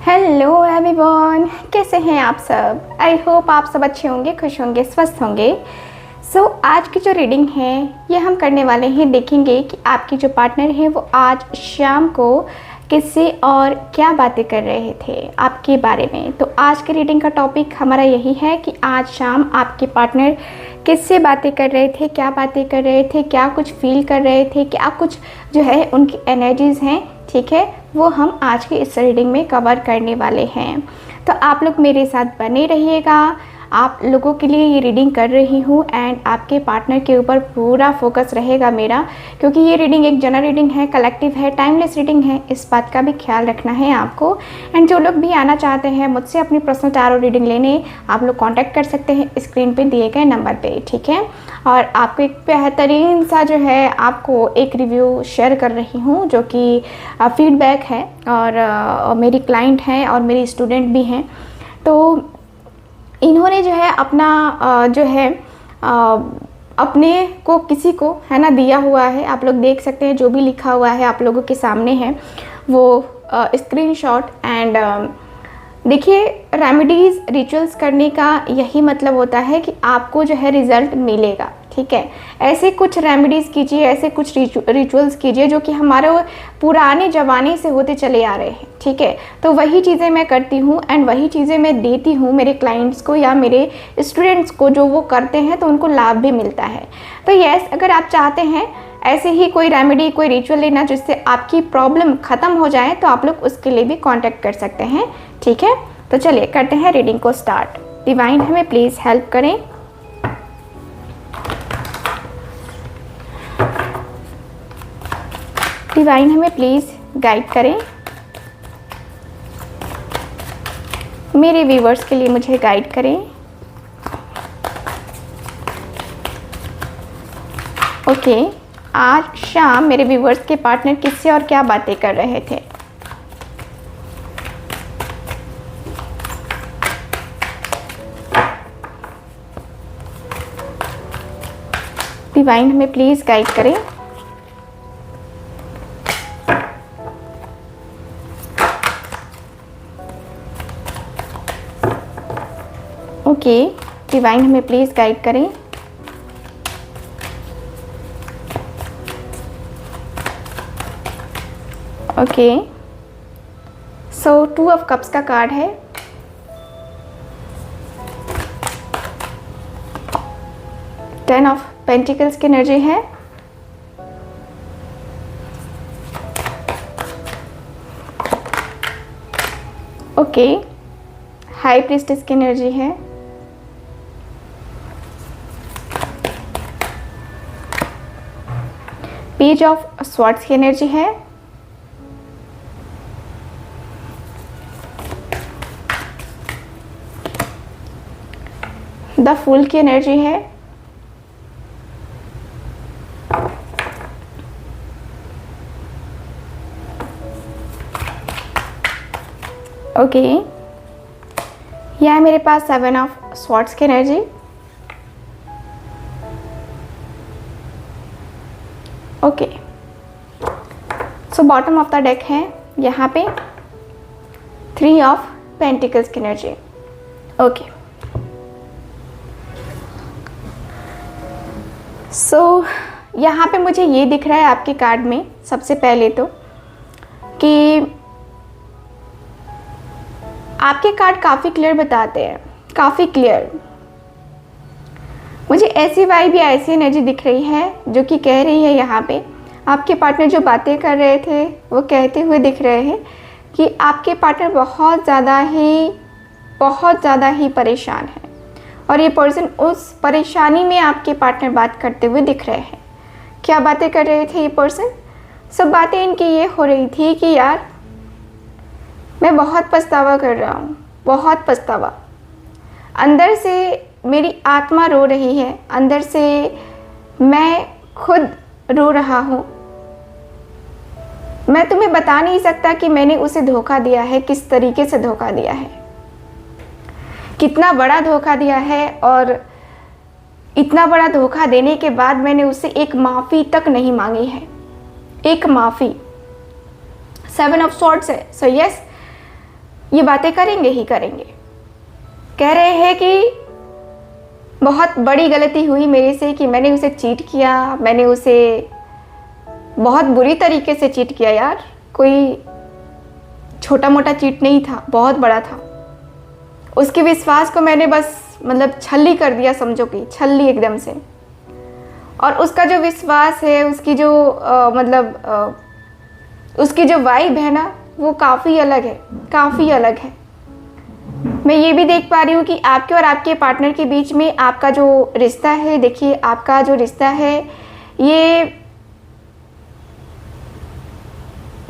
Hello everyone, कैसे हैं आप सब। आई होप आप सब अच्छे होंगे, खुश होंगे, स्वस्थ होंगे। आज की जो रीडिंग है ये हम करने वाले हैं, देखेंगे कि आपकी जो पार्टनर है वो आज शाम को किससे और क्या बातें कर रहे थे आपके बारे में। तो आज की रीडिंग का टॉपिक हमारा यही है कि आज शाम आपके पार्टनर किससे बातें कर रहे थे, क्या बातें कर रहे थे, क्या कुछ फील कर रहे थे, क्या कुछ जो है उनकी एनर्जीज़ हैं, ठीक है, वो हम आज की इस रीडिंग में कवर करने वाले हैं। तो आप लोग मेरे साथ बने रहिएगा। आप लोगों के लिए ये रीडिंग कर रही हूँ एंड आपके पार्टनर के ऊपर पूरा फोकस रहेगा मेरा, क्योंकि ये रीडिंग एक जनरल रीडिंग है, कलेक्टिव है, टाइमलेस रीडिंग है, इस बात का भी ख्याल रखना है आपको। एंड जो लोग भी आना चाहते हैं मुझसे अपनी पर्सनल टैरो रीडिंग लेने, आप लोग कांटेक्ट कर सकते हैं स्क्रीन पे दिए गए नंबर पे, ठीक है। और आपको एक बेहतरीन सा जो है आपको एक रिव्यू शेयर कर रही हूँ जो कि फीडबैक है, और मेरी क्लाइंट हैं और मेरी स्टूडेंट भी हैं। तो इन्होंने जो है अपना जो है अपने को किसी को है ना दिया हुआ है, आप लोग देख सकते हैं जो भी लिखा हुआ है आप लोगों के सामने है वो स्क्रीनशॉट। एंड देखिए, रेमेडीज़ रिचुअल्स करने का यही मतलब होता है कि आपको जो है रिज़ल्ट मिलेगा, ठीक है। ऐसे कुछ रेमेडीज़ कीजिए, ऐसे कुछ रिचुअल्स कीजिए जो कि हमारे पुराने ज़माने से होते चले आ रहे हैं, ठीक है। तो वही चीज़ें मैं करती हूँ एंड वही चीज़ें मैं देती हूँ मेरे क्लाइंट्स को या मेरे स्टूडेंट्स को, जो वो करते हैं तो उनको लाभ भी मिलता है। तो यस, अगर आप चाहते हैं ऐसे ही कोई रेमेडी, कोई रिचुअल लेना जिससे आपकी प्रॉब्लम ख़त्म हो जाए, तो आप लोग उसके लिए भी कांटेक्ट कर सकते हैं, ठीक है। तो चलिए करते हैं रीडिंग को स्टार्ट। डिवाइन हमें प्लीज़ हेल्प करें। डिवाइन हमें प्लीज़ गाइड करें। मेरे व्यूवर्स के लिए मुझे गाइड करें। ओके, आज शाम मेरे व्यूवर्स के पार्टनर किससे और क्या बातें कर रहे थे। डिवाइन हमें प्लीज़ गाइड करें। ओके, डिवाइन हमें प्लीज़ गाइड करें। ओके, सो 2 ऑफ कप्स का कार्ड है। टेन ऑफ पेंटिकल्स की एनर्जी है। ओके, हाई प्रीस्टेस की एनर्जी है। पेज ऑफ स्वॉर्ड्स की एनर्जी है। द फूल की एनर्जी है। ओके, यह है मेरे पास 7 ऑफ स्वॉर्ड्स की energy. Okay, so bottom of the deck है यहाँ पे 3 ऑफ पेंटिकल्स की एनर्जी। ओके, सो यहाँ पे मुझे ये दिख रहा है आपके कार्ड में, सबसे पहले तो कि आपके कार्ड काफ़ी क्लियर बताते हैं, काफ़ी क्लियर। मुझे ऐसी वाइब या ऐसी एनर्जी दिख रही है जो कि कह रही है यहाँ पे आपके पार्टनर जो बातें कर रहे थे वो कहते हुए दिख रहे हैं कि आपके पार्टनर बहुत ज़्यादा ही परेशान है, और ये पर्सन उस परेशानी में आपके पार्टनर बात करते हुए दिख रहे हैं। क्या बातें कर रहे थे ये पर्सन? सब बातें इनकी ये हो रही थी कि यार मैं बहुत पछतावा कर रहा हूँ, बहुत पछतावा। अंदर से मेरी आत्मा रो रही है, अंदर से मैं खुद रो रहा हूँ। मैं तुम्हें बता नहीं सकता कि मैंने उसे धोखा दिया है, किस तरीके से धोखा दिया है, कितना बड़ा धोखा दिया है, और इतना बड़ा धोखा देने के बाद मैंने उससे एक माफ़ी तक नहीं मांगी है, एक माफ़ी। 7 ऑफ स्वॉर्ड्स है। सो यस, ये बातें करेंगे ही करेंगे। कह रहे हैं कि बहुत बड़ी गलती हुई मेरे से कि मैंने उसे चीट किया, मैंने उसे बहुत बुरी तरीके से चीट किया यार। कोई छोटा मोटा चीट नहीं था, बहुत बड़ा था। उसके विश्वास को मैंने बस मतलब छल्ली कर दिया, समझो कि छल्ली एकदम से। और उसका जो विश्वास है, उसकी जो उसकी जो वाइब है ना, वो काफ़ी अलग है, काफ़ी अलग है। मैं ये भी देख पा रही हूँ कि आपके और आपके पार्टनर के बीच में आपका जो रिश्ता है, देखिए आपका जो रिश्ता है ये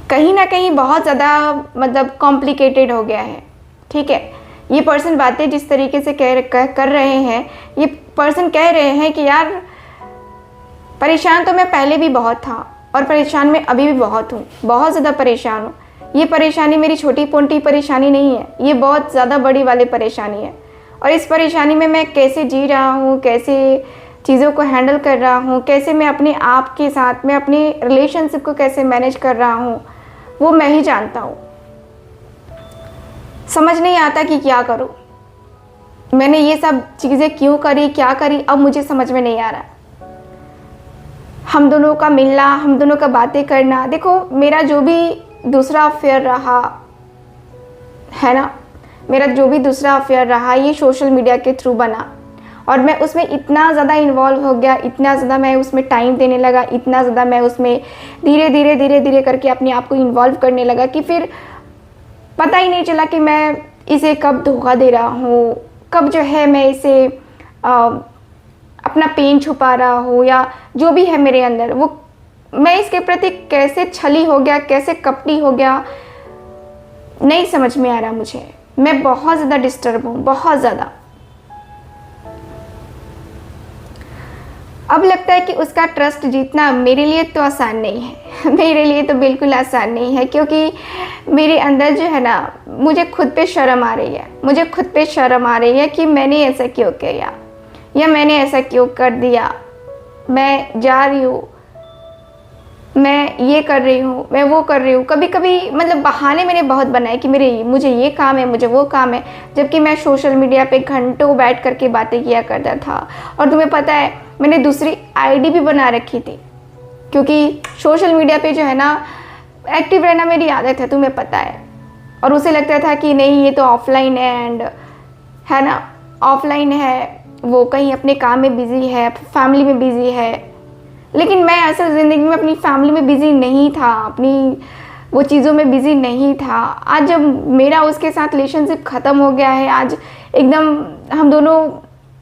कहीं ना कहीं बहुत ज़्यादा मतलब कॉम्प्लिकेटेड हो गया है। ठीक है, ये पर्सन बातें जिस तरीके से कर रहे हैं, ये पर्सन कह रहे हैं कि यार परेशान तो मैं पहले भी बहुत था और परेशान मैं अभी भी बहुत हूँ, बहुत ज़्यादा परेशान हूँ। ये परेशानी मेरी छोटी पोंटी परेशानी नहीं है, ये बहुत ज़्यादा बड़ी वाली परेशानी है। और इस परेशानी में मैं कैसे जी रहा हूँ, कैसे चीज़ों को हैंडल कर रहा हूँ, कैसे मैं अपने आप के साथ में अपने रिलेशनशिप को कैसे मैनेज कर रहा हूँ, वो मैं ही जानता हूँ। समझ नहीं आता कि क्या करूँ, मैंने ये सब चीज़ें क्यों करी, क्या करी, अब मुझे समझ में नहीं आ रहा। हम दोनों का मिलना, हम दोनों का बातें करना, देखो मेरा जो भी दूसरा अफेयर रहा है ना, मेरा जो भी दूसरा अफेयर रहा ये सोशल मीडिया के थ्रू बना। और मैं उसमें इतना ज़्यादा इन्वॉल्व हो गया, इतना ज़्यादा मैं उसमें टाइम देने लगा, इतना ज़्यादा मैं उसमें धीरे धीरे धीरे धीरे करके अपने आप को इन्वॉल्व करने लगा कि फिर पता ही नहीं चला कि मैं इसे कब धोखा दे रहा हूँ, कब जो है मैं इसे अपना पेन छुपा रहा हूँ, या जो भी है मेरे अंदर वो मैं इसके प्रति कैसे छली हो गया, कैसे कपटी हो गया, नहीं समझ में आ रहा मुझे। मैं बहुत ज़्यादा डिस्टर्ब हूँ, बहुत ज़्यादा। अब लगता है कि उसका ट्रस्ट जीतना मेरे लिए तो आसान नहीं है, मेरे लिए तो बिल्कुल आसान नहीं है, क्योंकि मेरे अंदर जो है ना, मुझे खुद पे शर्म आ रही है, मुझे खुद पे शर्म आ रही है कि मैंने ऐसा क्यों किया या मैंने ऐसा क्यों कर दिया। मैं जा रही हूँ, मैं ये कर रही हूँ, मैं वो कर रही हूँ, कभी कभी मतलब बहाने मैंने बहुत बनाए कि मुझे ये काम है, मुझे वो काम है, जबकि मैं सोशल मीडिया पे घंटों बैठ करके बातें किया करता था। और तुम्हें पता है मैंने दूसरी आईडी भी बना रखी थी, क्योंकि सोशल मीडिया पे जो है ना एक्टिव रहना मेरी आदत है, तुम्हें पता है। और उसे लगता था कि नहीं ये तो ऑफलाइन है, एंड है ना, ऑफलाइन है, वो कहीं अपने काम में बिज़ी है, फैमिली में बिज़ी है। लेकिन मैं असल ज़िंदगी में अपनी फैमिली में बिज़ी नहीं था, अपनी वो चीज़ों में बिज़ी नहीं था। आज जब मेरा उसके साथ रिलेशनशिप ख़त्म हो गया है, आज एकदम हम दोनों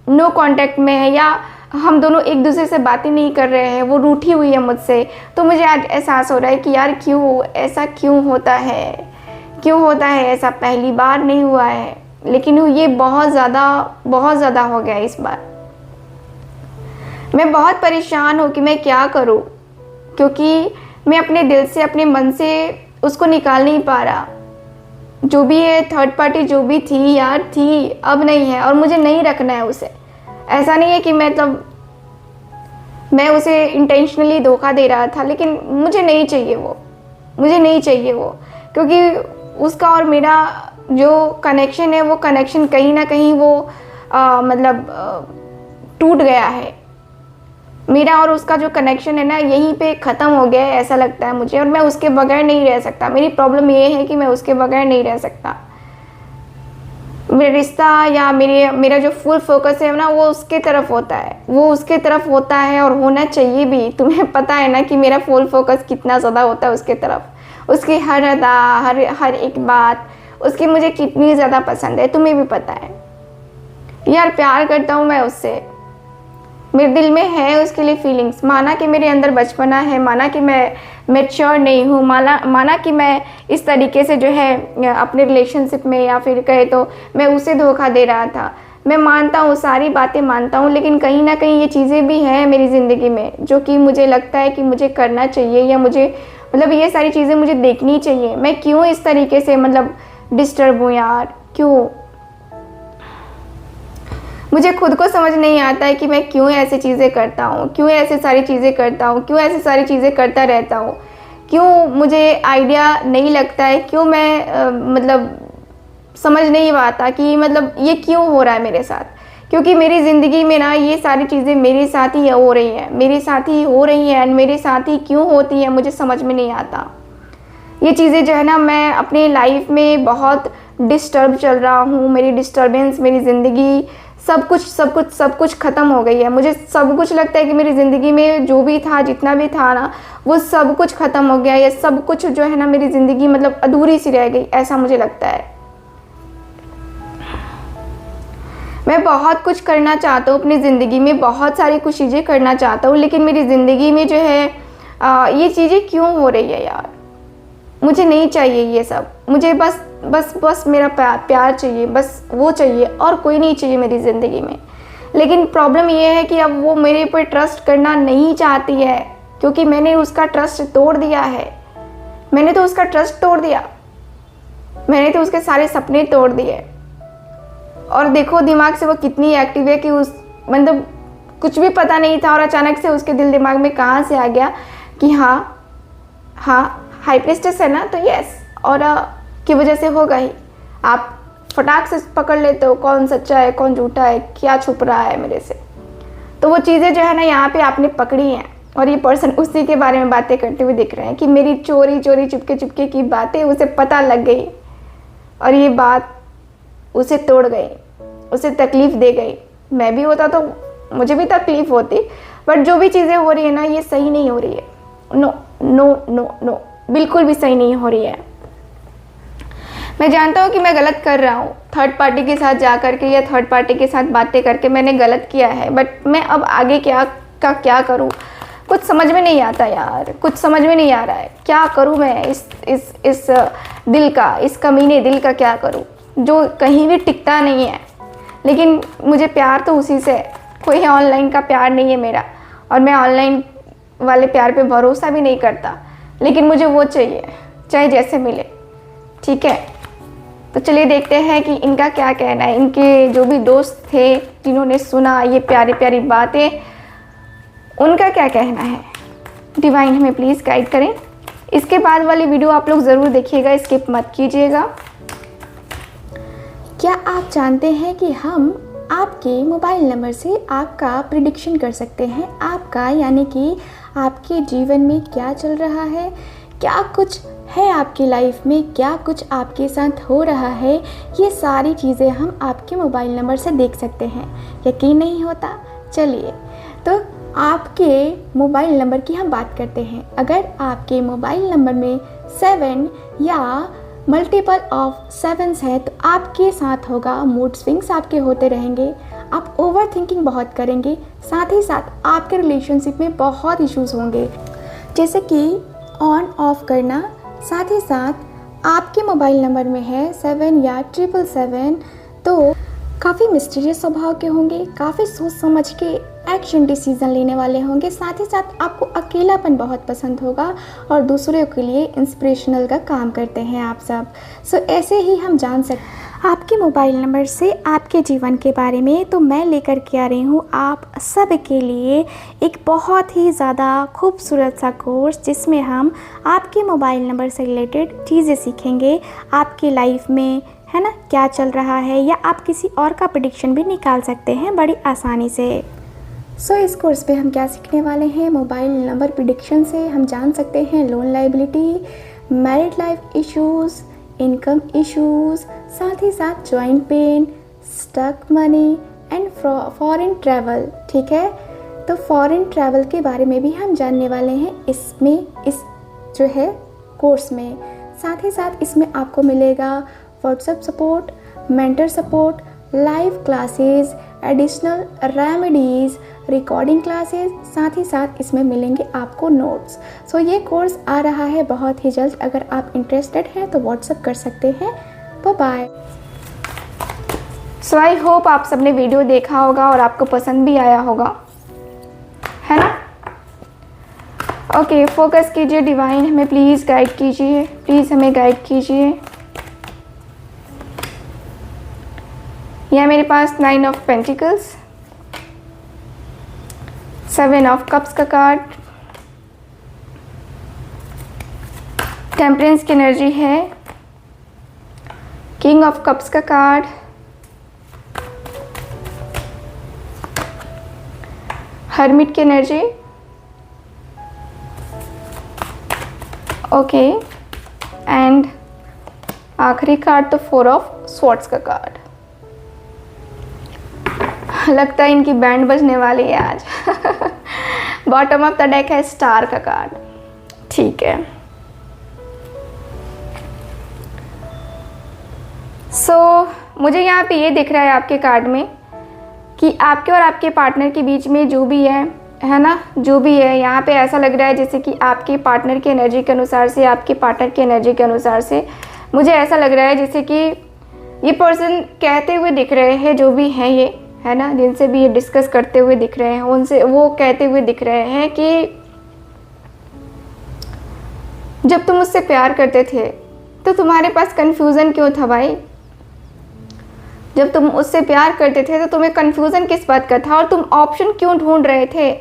नो कांटेक्ट में है, या हम दोनों एक दूसरे से बातें नहीं कर रहे हैं, वो रूठी हुई है मुझसे, तो मुझे आज एहसास हो रहा है कि यार क्यों ऐसा क्यों होता है, क्यों होता है ऐसा। पहली बार नहीं हुआ है, लेकिन ये बहुत ज़्यादा हो गया इस बार। मैं बहुत परेशान हूँ कि मैं क्या करूँ, क्योंकि मैं अपने दिल से, अपने मन से उसको निकाल नहीं पा रहा। जो भी है थर्ड पार्टी जो भी थी यार, थी, अब नहीं है, और मुझे नहीं रखना है उसे। ऐसा नहीं है कि मैं उसे इंटेंशनली धोखा दे रहा था, लेकिन मुझे नहीं चाहिए वो, मुझे नहीं चाहिए वो, क्योंकि उसका और मेरा जो कनेक्शन है, वो कनेक्शन कहीं ना कहीं वो टूट गया है। मेरा और उसका जो कनेक्शन है ना, यहीं पे ख़त्म हो गया है ऐसा लगता है मुझे, और मैं उसके बगैर नहीं रह सकता। मेरी प्रॉब्लम ये है कि मैं उसके बगैर नहीं रह सकता। मेरा रिश्ता या मेरा जो फुल फोकस है ना, वो उसके तरफ होता है, वो उसके तरफ होता है, और होना चाहिए भी। तुम्हें पता है ना कि मेरा फुल फोकस कितना ज़्यादा होता है उसके तरफ। उसकी हर अदा, हर एक बात उसकी मुझे कितनी ज़्यादा पसंद है, तुम्हें भी पता है यार। प्यार करता हूँ मैं उससे, मेरे दिल में है उसके लिए फीलिंग्स। माना कि मेरे अंदर बचपना है, माना कि मैं मैच्योर नहीं हूँ, माना कि मैं इस तरीके से जो है अपने रिलेशनशिप में, या फिर कहे तो मैं उसे धोखा दे रहा था। मैं मानता हूँ, सारी बातें मानता हूँ, लेकिन कहीं ना कहीं ये चीज़ें भी हैं मेरी ज़िंदगी में जो कि मुझे लगता है कि मुझे करना चाहिए, या मुझे ये सारी चीज़ें मुझे देखनी चाहिए। मैं क्यों इस तरीके से डिस्टर्ब हूँ यार, क्यों? मुझे खुद को समझ नहीं आता है कि मैं क्यों ऐसी चीज़ें करता हूँ, क्यों ऐसे सारी चीज़ें करता हूँ, क्यों ऐसी सारी चीज़ें करता रहता हूँ, क्यों मुझे आइडिया नहीं लगता है, क्यों मैं समझ नहीं आता कि मतलब ये क्यों हो रहा है मेरे साथ, क्योंकि मेरी ज़िंदगी में ना ये सारी चीज़ें मेरे साथ ही हो रही हैं, मेरे साथ ही हो रही हैं एंड मेरे साथ ही क्यों होती हैं मुझे समझ में नहीं आता। ये चीज़ें जो है ना, मैं अपने लाइफ में बहुत डिस्टर्ब चल रहा हूँ, मेरी डिस्टर्बेंस, मेरी ज़िंदगी सब कुछ ख़त्म हो गई है। मुझे सब कुछ लगता है कि मेरी ज़िंदगी में जो भी था, जितना भी था ना, वो सब कुछ ख़त्म हो गया। ये सब कुछ जो है ना, मेरी ज़िंदगी मतलब अधूरी सी रह गई, ऐसा मुझे लगता है। मैं बहुत कुछ करना चाहता हूँ अपनी ज़िंदगी में, बहुत सारी कुछ चीज़ें करना चाहता हूँ, लेकिन मेरी ज़िंदगी में जो है ये चीज़ें क्यों हो रही है यार। मुझे नहीं चाहिए ये सब, मुझे बस मेरा प्यार चाहिए, बस वो चाहिए और कोई नहीं चाहिए मेरी ज़िंदगी में। लेकिन प्रॉब्लम ये है कि अब वो मेरे पर ट्रस्ट करना नहीं चाहती है, क्योंकि मैंने उसका ट्रस्ट तोड़ दिया है। मैंने तो उसका ट्रस्ट तोड़ दिया, मैंने तो उसके सारे सपने तोड़ दिए। और देखो दिमाग से वो कितनी एक्टिव है कि उस मतलब कुछ भी पता नहीं था और अचानक से उसके दिल दिमाग में कहाँ से आ गया कि हाँ हाई प्रिस्टेस है ना, तो यस, और की वजह से होगा ही। आप फटाक से पकड़ लेते हो कौन सच्चा है कौन झूठा है, क्या छुप रहा है मेरे से। तो वो चीज़ें जो है ना यहाँ पे आपने पकड़ी हैं और ये पर्सन उसी के बारे में बातें करते हुए दिख रहे हैं कि मेरी चोरी चुपके की बातें उसे पता लग गई और ये बात उसे तोड़ गई, उसे तकलीफ़ दे गई। मैं भी होता तो मुझे भी तकलीफ़ होती, बट जो भी चीज़ें हो रही है ना, ये सही नहीं हो रही है। नो नो नो नो, बिल्कुल भी सही नहीं हो रही है। मैं जानता हूँ कि मैं गलत कर रहा हूँ, थर्ड पार्टी के साथ जा कर के या थर्ड पार्टी के साथ बातें करके मैंने गलत किया है, बट मैं अब आगे क्या करूँ, कुछ समझ में नहीं आता यार, कुछ समझ में नहीं आ रहा है। क्या करूँ मैं इस दिल का, इस कमीने दिल का क्या करूँ जो कहीं भी टिकता नहीं है। लेकिन मुझे प्यार तो उसी से है, कोई ऑनलाइन का प्यार नहीं है मेरा, और मैं ऑनलाइन वाले प्यार पे भरोसा भी नहीं करता। लेकिन मुझे वो चाहिए, चाहे जैसे मिले, ठीक है। तो चलिए देखते हैं कि इनका क्या कहना है। इनके जो भी दोस्त थे जिन्होंने सुना ये प्यारी प्यारी बातें, उनका क्या कहना है। डिवाइन हमें प्लीज़ गाइड करें। इसके बाद वाली वीडियो आप लोग ज़रूर देखिएगा, स्किप मत कीजिएगा। क्या आप जानते हैं कि हम आपके मोबाइल नंबर से आपका प्रिडिक्शन कर सकते हैं, आपका यानी कि आपके जीवन में क्या चल रहा है, क्या कुछ है आपकी लाइफ में, क्या कुछ आपके साथ हो रहा है, ये सारी चीज़ें हम आपके मोबाइल नंबर से देख सकते हैं। यकीन नहीं होता? चलिए तो आपके मोबाइल नंबर की हम बात करते हैं। अगर आपके मोबाइल नंबर में 7 या मल्टीपल ऑफ 7 है तो आपके साथ होगा मूड स्विंग्स आपके होते रहेंगे, आप ओवर थिंकिंग बहुत करेंगे, साथ ही साथ आपके रिलेशनशिप में बहुत इश्यूज़ होंगे, जैसे कि ऑन ऑफ करना। साथ ही साथ आपके मोबाइल नंबर में है 7 या 777 तो काफ़ी मिस्टीरियस स्वभाव के होंगे, काफ़ी सोच समझ के एक्शन डिसीज़न लेने वाले होंगे। साथ ही साथ आपको अकेलापन बहुत पसंद होगा और दूसरों के लिए इंस्पिरेशनल का काम करते हैं आप सब। सो ऐसे ही हम जान सकते आपके मोबाइल नंबर से आपके जीवन के बारे में। तो मैं लेकर के आ रही हूँ आप सब के लिए एक बहुत ही ज़्यादा खूबसूरत सा कोर्स, जिसमें हम आपके मोबाइल नंबर से रिलेटेड चीज़ें सीखेंगे। आपकी लाइफ में है ना क्या चल रहा है, या आप किसी और का प्रेडिक्शन भी निकाल सकते हैं बड़ी आसानी से। सो इस कोर्स पे हम क्या सीखने वाले हैं, मोबाइल नंबर प्रेडिक्शन से हम जान सकते हैं loan liability, married life issues, income issues, साथ ही साथ joint pain, stuck money and foreign travel. ठीक है, तो फॉरेन ट्रैवल के बारे में भी हम जानने वाले हैं इसमें, इस जो है कोर्स में। साथ ही साथ इसमें आपको मिलेगा WhatsApp support, mentor support, live classes, additional remedies, recording classes, साथ ही साथ इसमें मिलेंगे आपको नोट्स। सो ये कोर्स आ रहा है बहुत ही जल्द। अगर आप इंटरेस्टेड हैं तो व्हाट्सएप कर सकते हैं। बाय। सो आई होप आप सबने वीडियो देखा होगा और आपको पसंद भी आया होगा, है ना। ओके, फोकस कीजिए, डिवाइन हमें प्लीज़ गाइड कीजिए, प्लीज़ हमें गाइड कीजिए। यह मेरे पास 9 ऑफ पेंटिकल्स, 7 ऑफ कप्स का कार्ड, टेम्परेंस की एनर्जी है, किंग ऑफ कप्स का कार्ड, हर्मिट की एनर्जी, ओके, एंड आखिरी कार्ड तो 4 ऑफ स्वॉर्ड्स का कार्ड। लगता है इनकी बैंड बजने वाली है आज। बॉटम ऑफ द डेक है स्टार का कार्ड। ठीक है, मुझे यहाँ पे ये दिख रहा है आपके कार्ड में कि आपके और आपके पार्टनर के बीच में जो भी है ना, जो भी है यहाँ पे ऐसा लग रहा है जैसे कि आपके पार्टनर की एनर्जी के अनुसार से, आपके पार्टनर की एनर्जी के अनुसार से मुझे ऐसा लग रहा है जैसे कि ये पर्सन कहते हुए दिख रहे हैं, जो भी हैं ये, है ना, जिनसे भी ये डिस्कस करते हुए दिख रहे हैं, उनसे वो कहते हुए दिख रहे हैं कि जब तुम मुझसे प्यार करते थे तो तुम्हारे पास कन्फ्यूज़न क्यों था भाई? जब तुम उससे प्यार करते थे तो तुम्हें कन्फ्यूज़न किस बात का था और तुम ऑप्शन क्यों ढूंढ रहे थे?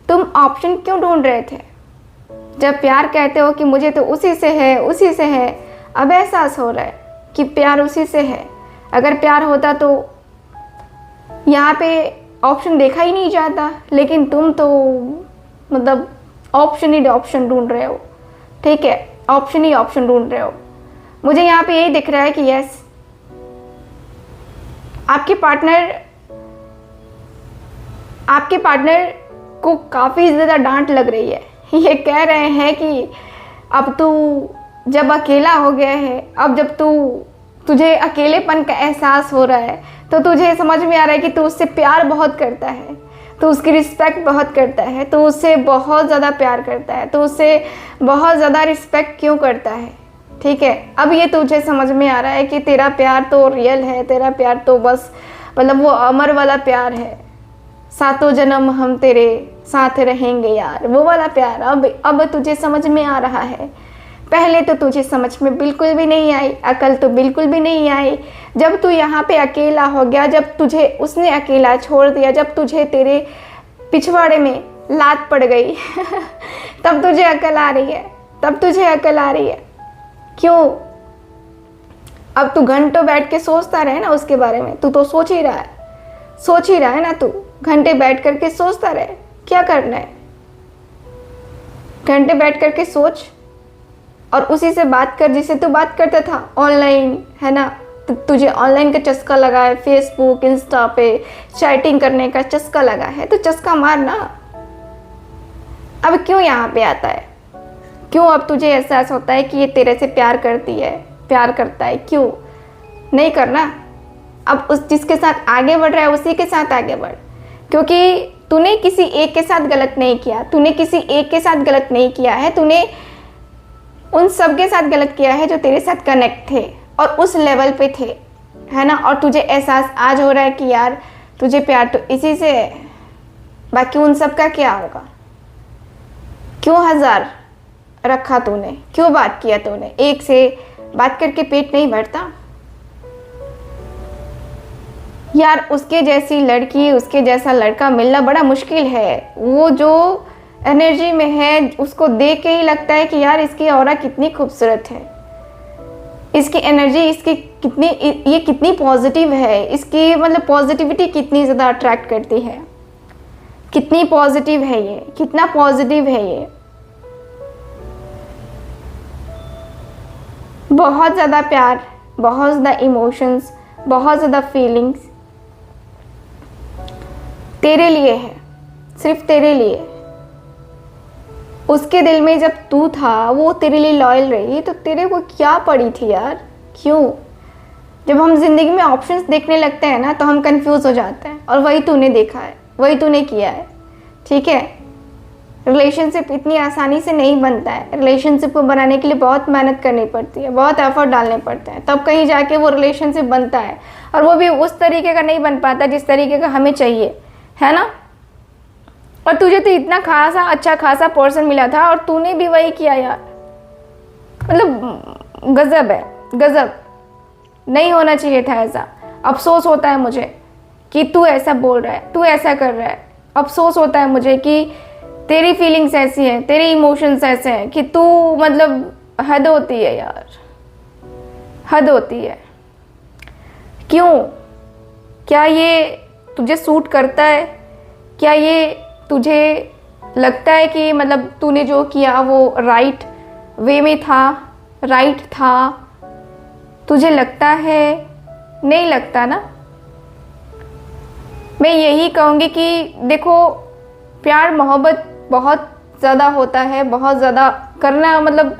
तुम ऑप्शन क्यों ढूंढ रहे थे? जब प्यार कहते हो कि मुझे तो उसी से है, उसी से है, अब एहसास हो रहा है कि प्यार उसी से है। अगर प्यार होता तो यहाँ पे ऑप्शन देखा ही नहीं जाता, लेकिन तुम तो मतलब ऑप्शन ही ऑप्शन ढूंढ रहे हो। ठीक है, ऑप्शन ही ऑप्शन ढूंढ रहे हो। मुझे यहाँ पे यही दिख रहा है कि यस, आपके पार्टनर को काफ़ी ज़्यादा डांट लग रही है। ये कह रहे हैं कि अब तू जब अकेला हो गया है, अब जब तुझे अकेलेपन का एहसास हो रहा है, तो तुझे समझ में आ रहा है कि तू उससे प्यार बहुत करता है, तू उसकी रिस्पेक्ट बहुत करता है, तू उससे बहुत ज़्यादा प्यार करता है, तू उससे बहुत ज़्यादा रिस्पेक्ट क्यों करता है। ठीक है, अब ये तुझे समझ में आ रहा है कि तेरा प्यार तो रियल है, तेरा प्यार तो बस मतलब वो अमर वाला प्यार है, सातों जन्म हम तेरे साथ रहेंगे यार, वो वाला प्यार अब तुझे समझ में आ रहा है। पहले तो तुझे समझ में बिल्कुल भी नहीं आई, अकल तो बिल्कुल भी नहीं आई। जब तू यहाँ पे अकेला हो गया, जब तुझे उसने अकेला छोड़ दिया, जब तुझे तेरे पिछवाड़े में लात पड़ गई तब तुझे अकल आ रही है, तब तुझे अकल आ रही है। क्यों? अब तू घंटों बैठ के सोचता रहे ना उसके बारे में, तू तो सोच ही रहा है ना, तू घंटे बैठ करके सोचता रहे। क्या करना है? घंटे बैठ करके सोच और उसी से बात कर जिससे तू बात करता था ऑनलाइन, है ना। तुझे ऑनलाइन का चस्का लगा है, फेसबुक इंस्टा पे चैटिंग करने का चस्का लगा है, तो चस्का मार ना। अब क्यों यहाँ पे आता है? क्यों अब तुझे एहसास होता है कि ये तेरे से प्यार करती है, प्यार करता है? क्यों नहीं करना? अब उस जिसके साथ आगे बढ़ रहा है उसी के साथ आगे बढ़, क्योंकि तूने किसी एक के साथ गलत नहीं किया, तूने किसी एक के साथ गलत नहीं किया है, तूने उन सब के साथ गलत किया है जो तेरे साथ कनेक्ट थे और उस लेवल पे थे, है ना। और तुझे एहसास आज हो रहा है कि यार तुझे प्यार तो इसी से है, बाकी उन सब का क्या होगा। क्यों 1000 रखा तूने? क्यों बात किया तूने? एक से बात करके पेट नहीं भरता यार। उसके जैसी लड़की, उसके जैसा लड़का मिलना बड़ा मुश्किल है। वो जो एनर्जी में है उसको देख के ही लगता है कि यार इसकी ऑरा कितनी खूबसूरत है, इसकी एनर्जी, इसकी ये कितनी पॉजिटिव है, इसकी मतलब पॉजिटिविटी कितनी ज़्यादा अट्रैक्ट करती है, कितनी पॉजिटिव है ये, कितना पॉजिटिव है ये। बहुत ज़्यादा प्यार, बहुत ज़्यादा इमोशंस, बहुत ज़्यादा फीलिंग्स तेरे लिए है, सिर्फ तेरे लिए। उसके दिल में जब तू था वो तेरे लिए लॉयल रही, तो तेरे को क्या पड़ी थी यार? क्यों? जब हम जिंदगी में ऑप्शंस देखने लगते हैं ना तो हम कंफ्यूज हो जाते हैं, और वही तूने देखा है, वही तूने किया है। ठीक है, रिलेशनशिप इतनी आसानी से नहीं बनता है। रिलेशनशिप को बनाने के लिए बहुत मेहनत करनी पड़ती है, बहुत एफर्ट डालने पड़ते हैं, तब कहीं जाके वो रिलेशनशिप बनता है, और वो भी उस तरीके का नहीं बन पाता जिस तरीके का हमें चाहिए, है ना। और तुझे तो इतना खासा अच्छा खासा पर्सन मिला था और तूने भी वही किया यार। मतलब गजब है, गजब। नहीं होना चाहिए था ऐसा। अफसोस होता है मुझे कि तू ऐसा बोल रहा है, तू ऐसा कर रहा है। अफसोस होता है मुझे कि तेरी फीलिंग्स ऐसी हैं, तेरे इमोशंस ऐसे हैं कि तू मतलब हद होती है यार, हद होती है। क्यों? क्या ये तुझे सूट करता है? क्या ये तुझे लगता है कि मतलब तूने जो किया वो राइट वे में था, राइट था? तुझे लगता है? नहीं लगता ना। मैं यही कहूँगी कि देखो, प्यार मोहब्बत बहुत ज़्यादा होता है, बहुत ज़्यादा करना मतलब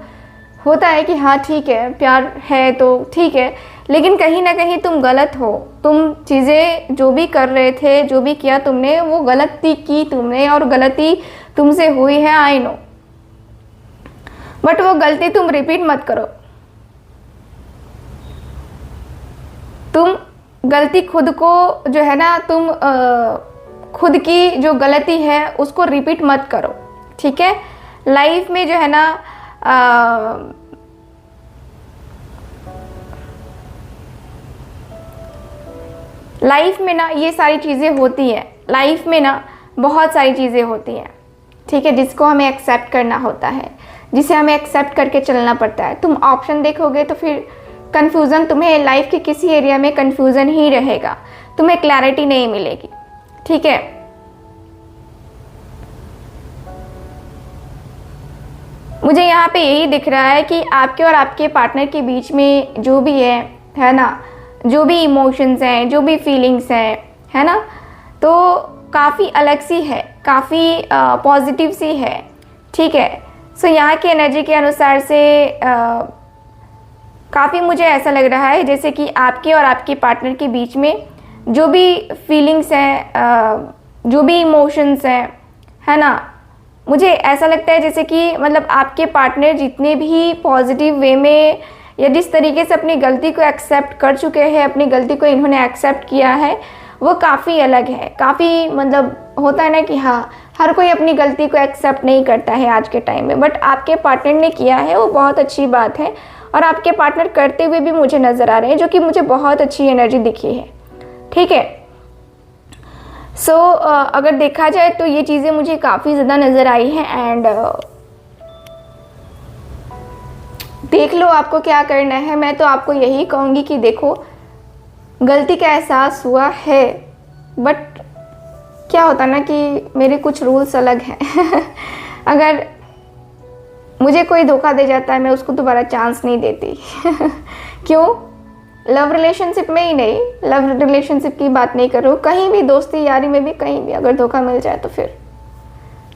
होता है कि हाँ ठीक है प्यार है तो ठीक है, लेकिन कहीं ना कहीं तुम गलत हो। तुम चीज़ें जो भी कर रहे थे, जो भी किया तुमने, वो गलती की तुमने और गलती तुमसे हुई है, आई नो, बट वो गलती तुम रिपीट मत करो। तुम गलती खुद को जो है ना, तुम खुद की जो गलती है उसको रिपीट मत करो, ठीक है। लाइफ में जो है ना लाइफ में ना ये सारी चीज़ें होती हैं, लाइफ में ना बहुत सारी चीज़ें होती हैं, ठीक है, जिसको हमें एक्सेप्ट करना होता है, जिसे हमें एक्सेप्ट करके चलना पड़ता है। तुम ऑप्शन देखोगे तो फिर कन्फ्यूज़न, तुम्हें लाइफ के किसी एरिया में कन्फ्यूज़न ही रहेगा, तुम्हें क्लैरिटी नहीं मिलेगी, ठीक है। मुझे यहाँ पे यही दिख रहा है कि आपके और आपके पार्टनर के बीच में जो भी है ना, जो भी इमोशंस हैं, जो भी फीलिंग्स हैं, है ना, तो काफ़ी अलग सी है, काफ़ी पॉजिटिव सी है, ठीक है। सो यहाँ की एनर्जी के अनुसार से काफ़ी मुझे ऐसा लग रहा है जैसे कि आपके और आपके पार्टनर के बीच में जो भी फीलिंग्स हैं, जो भी इमोशंस हैं, है ना, मुझे ऐसा लगता है जैसे कि मतलब आपके पार्टनर जितने भी पॉजिटिव वे में या जिस तरीके से अपनी गलती को एक्सेप्ट कर चुके हैं, अपनी गलती को इन्होंने एक्सेप्ट किया है, वो काफ़ी अलग है। काफ़ी मतलब होता है ना कि हाँ, हर कोई अपनी गलती को एक्सेप्ट नहीं करता है आज के टाइम में, बट आपके पार्टनर ने किया है, वो बहुत अच्छी बात है। और आपके पार्टनर करते हुए भी मुझे नज़र आ रहे हैं, जो कि मुझे बहुत अच्छी एनर्जी दिखी है, ठीक है। सो अगर देखा जाए तो ये चीज़ें मुझे काफ़ी ज़्यादा नज़र आई हैं। एंड देख लो आपको क्या करना है। मैं तो आपको यही कहूँगी कि देखो, गलती का एहसास हुआ है, बट क्या होता ना कि मेरे कुछ रूल्स अलग हैं अगर मुझे कोई धोखा दे जाता है, मैं उसको दोबारा चांस नहीं देती क्यों? लव रिलेशनशिप में ही नहीं, लव रिलेशनशिप की बात नहीं कर रहा हूँ, कहीं भी दोस्ती यारी में भी कहीं भी अगर धोखा मिल जाए तो फिर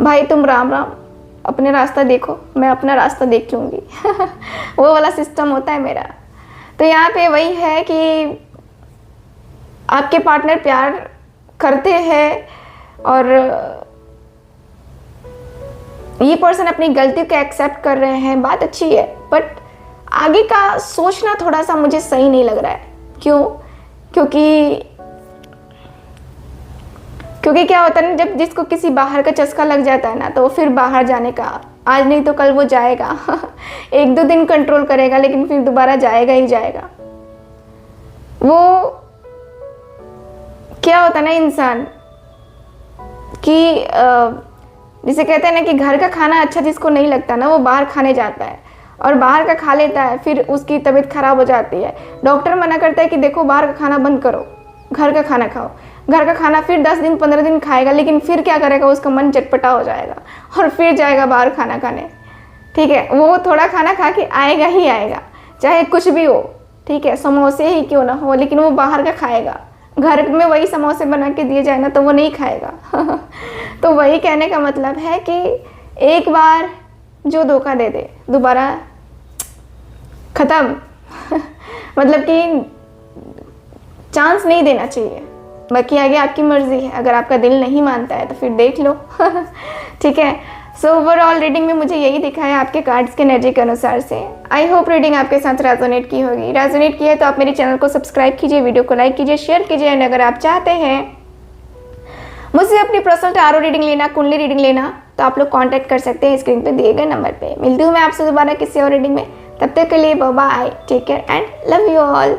भाई तुम राम राम, अपने रास्ता देखो, मैं अपना रास्ता देख लूँगी वो वाला सिस्टम होता है मेरा। तो यहाँ पे वही है कि आपके पार्टनर प्यार करते हैं और ये पर्सन अपनी गलती को एक्सेप्ट कर रहे हैं, बात अच्छी है, बट आगे का सोचना थोड़ा सा मुझे सही नहीं लग रहा है। क्यों? क्योंकि क्या होता है ना, जब जिसको किसी बाहर का चस्का लग जाता है ना, तो फिर बाहर जाने का आज नहीं तो कल वो जाएगा एक दो दिन कंट्रोल करेगा, लेकिन फिर दोबारा जाएगा ही जाएगा। वो क्या होता है ना इंसान कि जिसे कहते हैं ना कि घर का खाना अच्छा जिसको नहीं लगता ना, वो बाहर खाने जाता है और बाहर का खा लेता है, फिर उसकी तबीयत खराब हो जाती है। डॉक्टर मना करता है कि देखो बाहर का खाना बंद करो, घर का खाना खाओ। घर का खाना फिर 10 दिन 15 दिन खाएगा, लेकिन फिर क्या करेगा, उसका मन चटपटा हो जाएगा और फिर जाएगा बाहर खाना खाने, ठीक है। वो थोड़ा खाना खा के आएगा ही आएगा, चाहे कुछ भी हो, ठीक है, समोसे ही क्यों ना हो, लेकिन वो बाहर का खाएगा। घर में वही समोसे बना के दिए जाए ना तो वो नहीं खाएगा तो वही कहने का मतलब है कि एक बार जो धोखा दे दे, दोबारा ख़त्म मतलब कि चांस नहीं देना चाहिए। बाकी आगे आपकी मर्ज़ी है, अगर आपका दिल नहीं मानता है तो फिर देख लो ठीक है। सो ओवरऑल रीडिंग में मुझे यही दिखा है आपके कार्ड्स के एनर्जी के अनुसार से। आई होप रीडिंग आपके साथ रेजोनेट की होगी। रेजोनेट की है तो आप मेरे चैनल को सब्सक्राइब कीजिए, वीडियो को लाइक कीजिए, शेयर कीजिए। एंड अगर आप चाहते हैं मुझसे अपनी पर्सनल टारो रीडिंग लेना, कुंडली रीडिंग लेना, तो आप लोग कांटेक्ट कर सकते हैं स्क्रीन पे दिए गए नंबर पे। मिलती हूँ मैं आपसे दोबारा किसी और रीडिंग में, तब तक के लिए bye bye, take care and love you all.